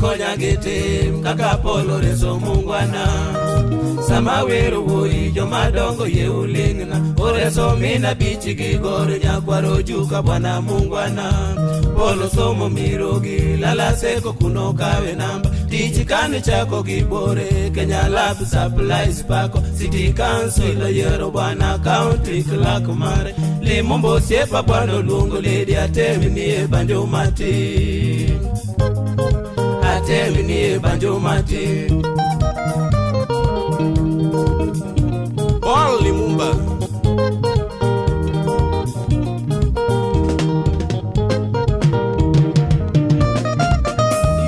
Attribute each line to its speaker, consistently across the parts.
Speaker 1: Konya gitim kaka polo reso mungwana sama weru woi joma dongo ye ulingna oreso mina bichi gigoro nyakwaro juka bwana mungwana polo somo mirogi lala seko kuno kawe namba tichi kane chako gibore Kenya Lab Supplies pako City Council yero bwana county clerk mare limombo siepa bwana lungo lady atemi nie banjo mati Atemi nie banjo mati Paul Limumba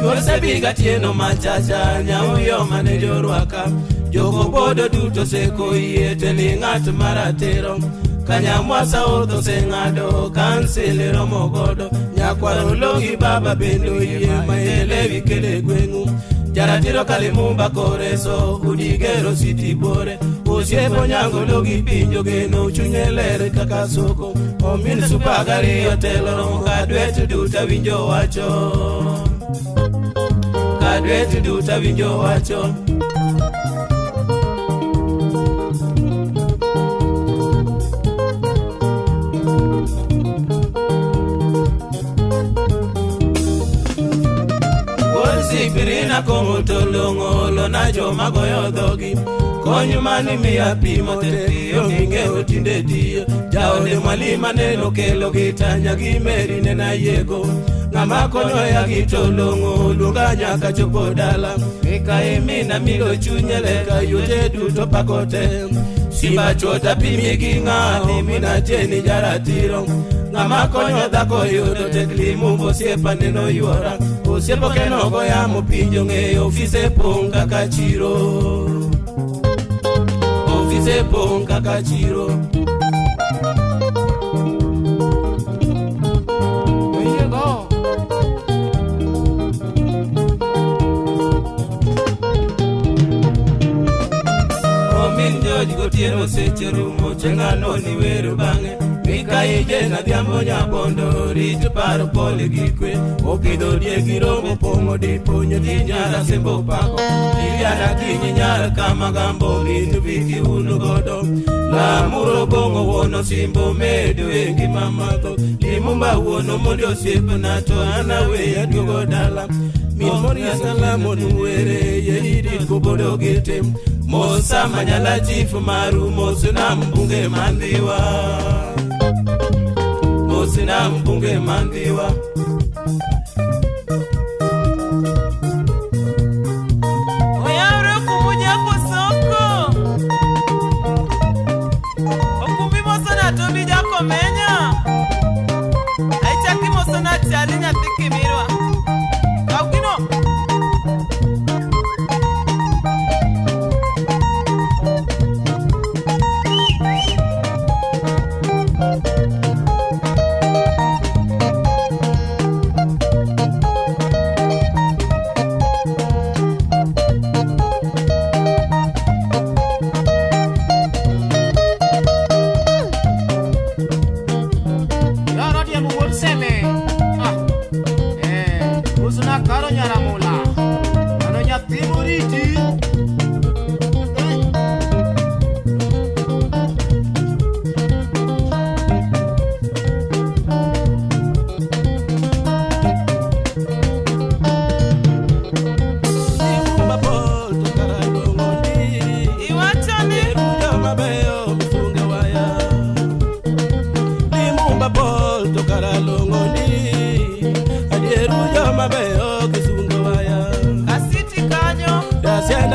Speaker 1: Yose biga tieno machacha Nyauyo manejo rwaka Jogo bodo duto seko iete lingat maratero Kanyamwasa otho sengado Kansilero mogodo Nyakwaro longi baba bendo iye Maelewi kele gwengu Jaratiro Kalimumba koreso Udigero siti bore Usiepo nyango logi pinjo geno Chunyelere kakasoko Omini supagari otelo Kadwetu duta winjo wacho Kadwetu duta winjo wacho Sipirina kongo tolongo Lona joma goyo dhogi Konyumani miya pimo tetiyo Minge otinde diyo Jaode mwalima neno kelo gitanya Gimeri nena yego Ngama konyo ya gitolongo Lunga nyaka chopo dala Mika emina milo chunyeleka Yute duto pakote Simba chota pimi gingani Mina jeni jaratiro Ngama konyo dhako yudo tekli mumbo siepa neno yuora Usiepo kenogo ya mupinjo nge ofise ponga kachiro Ofise ponga kachiro Where you go? Omin joji gotiero seche rumo Chengano ni weru bange Mika ije na dhiambo nyabondo Ritu paro pole gikwe Okido die giromo pongo dipo Nyoti nyara sembo pako Liliana kinyi nyara kama gambo Vitu viki unu godo La muro bongo wono simbo Medu egi mamato Limumba wono mondio sipo nato Anawe ya dugo dala Mimori ya salamo nuwere Ye hidi kubodo gitim Mosa manyala chifu maru Mosuna mbunge mandhiwa Mosina mbunge mandhiwa Oyaro kumuja kusoko Okumi mosona tobi jako menya Aichaki mosona tialinya tiki mirwa Kaukino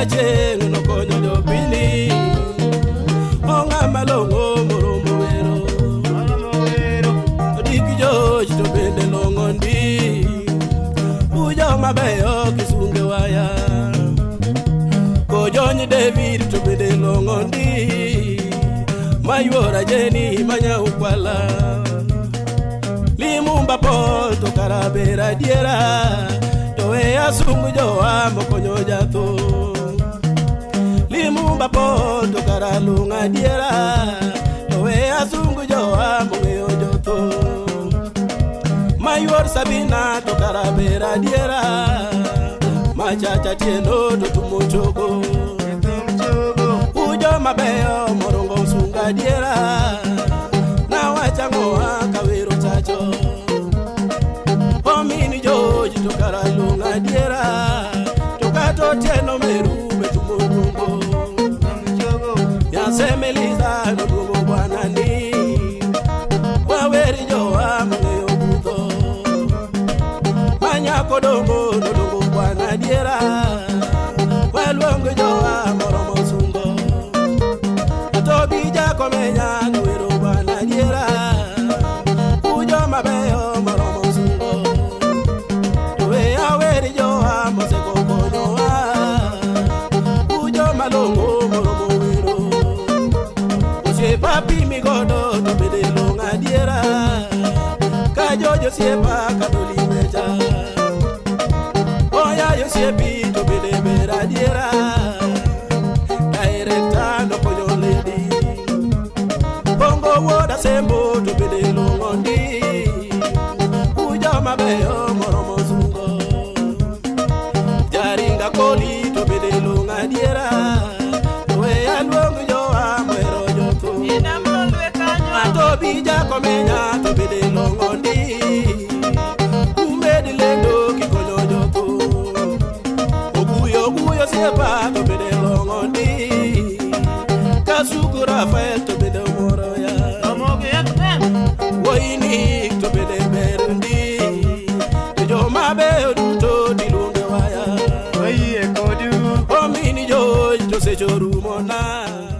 Speaker 1: Cheng no konyo do pini Onga malongo moromo wero Odiki joji to bende longondi Ujo mabeyo kisunge waya Kojonyi David to bende longondi Mayuora jeni manya ukwala Limumba Paul to karabera diera Towe asungu jowa mokonyo jato Lumba po to kara lunga diera we azungu joa mungeo joto Mayor Sabina to kara bera diera Machacha tieno to tumuchogo Ujo mabeyo morongo sunga diera Na wachango kawero chacho Omini joji to kara lunga diera Tokato tieno meru betumurungo Semeliza no dungo banani Waweri joa mungeo buto Manya kodongo no dungo banadiera Walongo joa moromo sungo Atobi jako menya nuero banadiera Ujo mabeyo moromo sungo Tuwe aweri joa moseko konyoa Ujo malongo moromo Papi mi godo to bede longa diera Kajojo siepa kadoli meja Oya yo siepi to bede bera diera Directa no koyo lady Bongo woda sembo to bede longondi Uja mabeyo moromo zungo Jaringa koli to bede longa diera Oya luongo joa mwero Bija komenya to bede longondi Umedi lendo kikonyo joto Oguyo sepa to bede longondi Kasuku Rafael to bede moroya Woini to bede berundi Tejo mabe oduto dilunge waya Omini joj to sejoru mona